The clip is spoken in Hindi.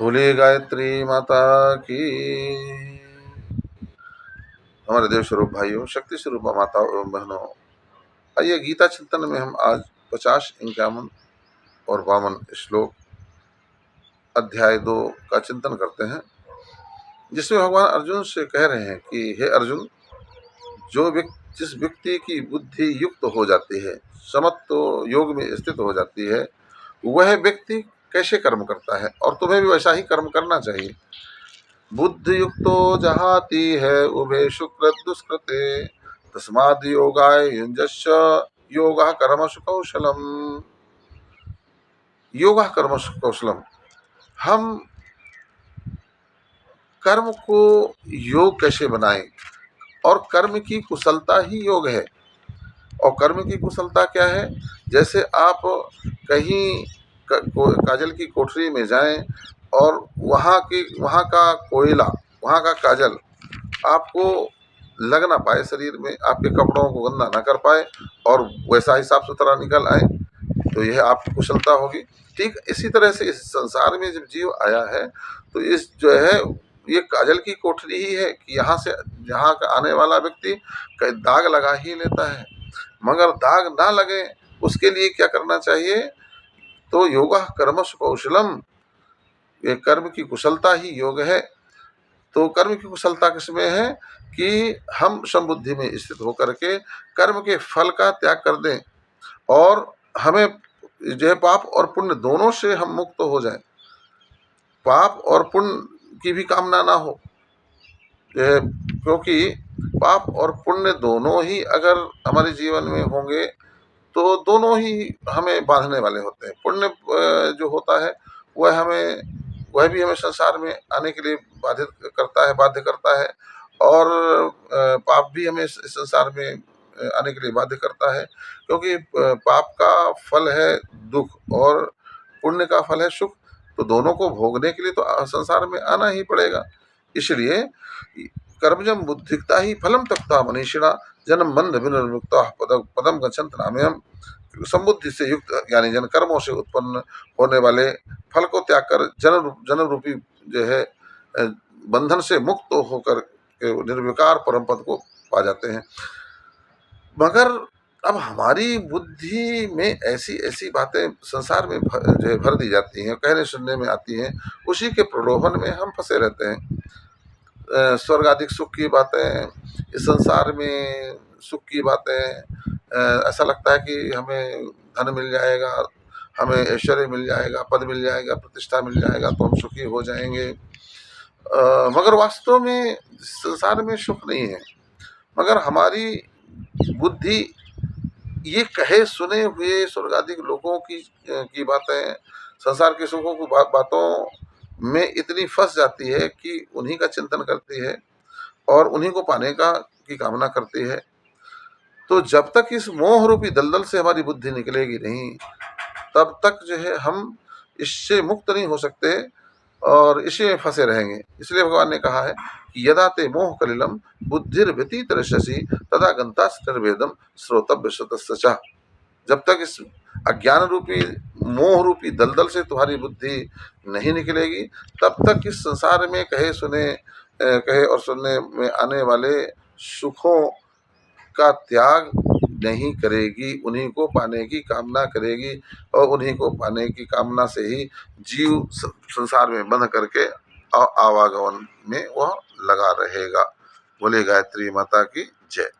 बोलिए गायत्री माता की। हमारे देव स्वरूप भाइयों, शक्ति स्वरूप माताओं एवं बहनों, आइए गीता चिंतन में हम आज 50, 51 और 52 श्लोक अध्याय 2 का चिंतन करते हैं, जिसमें भगवान अर्जुन से कह रहे हैं कि हे अर्जुन, जिस व्यक्ति की बुद्धि युक्त हो जाती है, समत्व योग में स्थित हो जाती है, वह व्यक्ति कैसे कर्म करता है, और तुम्हें भी वैसा ही कर्म करना चाहिए। बुद्धि युक्तो जहाति है उभे शुक्र दुष्कृते, तस्माद् योगाय युञ्जस्य योगः कर्मसु कौशलम। योगः कर्मसु कौशलम, हम कर्म को योग कैसे बनाएं, और कर्म की कुशलता ही योग है। और कर्म की कुशलता क्या है? जैसे आप कहीं काजल की कोठरी में जाएं और वहाँ का कोयला, वहाँ का काजल आपको लग ना पाए, शरीर में आपके कपड़ों को गंदा ना कर पाए और वैसा ही साफ सुथरा निकल आए, तो यह आपकी कुशलता होगी। ठीक इसी तरह से इस संसार में जब जीव आया है, तो इस जो है ये काजल की कोठरी ही है कि यहाँ का आने वाला व्यक्ति दाग लगा ही लेता है, मगर दाग ना लगे उसके लिए क्या करना चाहिए? तो योगः कर्मसु कौशलम, ये कर्म की कुशलता ही योग है। तो कर्म की कुशलता किसमें है? कि हम समबुद्धि में स्थित होकर के कर्म के फल का त्याग कर दें और हमें जो है पाप और पुण्य दोनों से हम मुक्त हो जाएं। पाप और पुण्य की भी कामना ना हो, क्योंकि पाप और पुण्य दोनों ही अगर हमारे जीवन में होंगे तो दोनों ही हमें बांधने वाले होते हैं। पुण्य जो होता है वह भी हमें संसार में आने के लिए बाध्य करता है, और पाप भी हमें संसार में आने के लिए बाध्य करता है, क्योंकि पाप का फल है दुख और पुण्य का फल है सुख। तो दोनों को भोगने के लिए तो संसार में आना ही पड़ेगा। इसलिए कर्मजम बुद्धिकता ही फलम त्यक्त्वा मनीषिणा जन्म बंध विनिर्मुक्ता पदम गच्छन्ति नामयम्। समबुद्धि से युक्त यानी जन कर्मों से उत्पन्न होने वाले फल को त्याग कर जन्म रूपी जो है बंधन से मुक्त होकर निर्विकार परम पद को पा जाते हैं। मगर अब हमारी बुद्धि में ऐसी ऐसी बातें संसार में जो है भर दी जाती हैं, कहने सुनने में आती हैं, उसी के प्रलोभन में हम फंसे रहते हैं। स्वर्ग आदि सुख की बातें, इस संसार में सुख की बातें, ऐसा लगता है कि हमें धन मिल जाएगा, हमें ऐश्वर्य मिल जाएगा, पद मिल जाएगा, प्रतिष्ठा मिल जाएगा तो हम सुखी हो जाएंगे। मगर वास्तव में संसार में सुख नहीं है, मगर हमारी बुद्धि ये कहे सुने हुए स्वर्ग आदि लोगों की बातें, संसार के सुखों की बातों में इतनी फंस जाती है कि उन्हीं का चिंतन करती है और उन्हीं को पाने की कामना करती है। तो जब तक इस मोह रूपी दलदल से हमारी बुद्धि निकलेगी नहीं, तब तक जो है हम इससे मुक्त नहीं हो सकते और इसी में फंसे रहेंगे। इसलिए भगवान ने कहा है कि यदा ते मोह कलिलम बुद्धिर्व्यतीत रश्यसि तदा गंतास्य निर्वेदम श्रोतव्य श्रुतस्य च। जब तक इस अज्ञान रूपी मोह रूपी दलदल से तुम्हारी बुद्धि नहीं निकलेगी, तब तक इस संसार में कहे और सुनने में आने वाले सुखों का त्याग नहीं करेगी, उन्हीं को पाने की कामना करेगी, और उन्हीं को पाने की कामना से ही जीव संसार में बंध करके आवागमन में वह लगा रहेगा। बोले गायत्री माता की जय।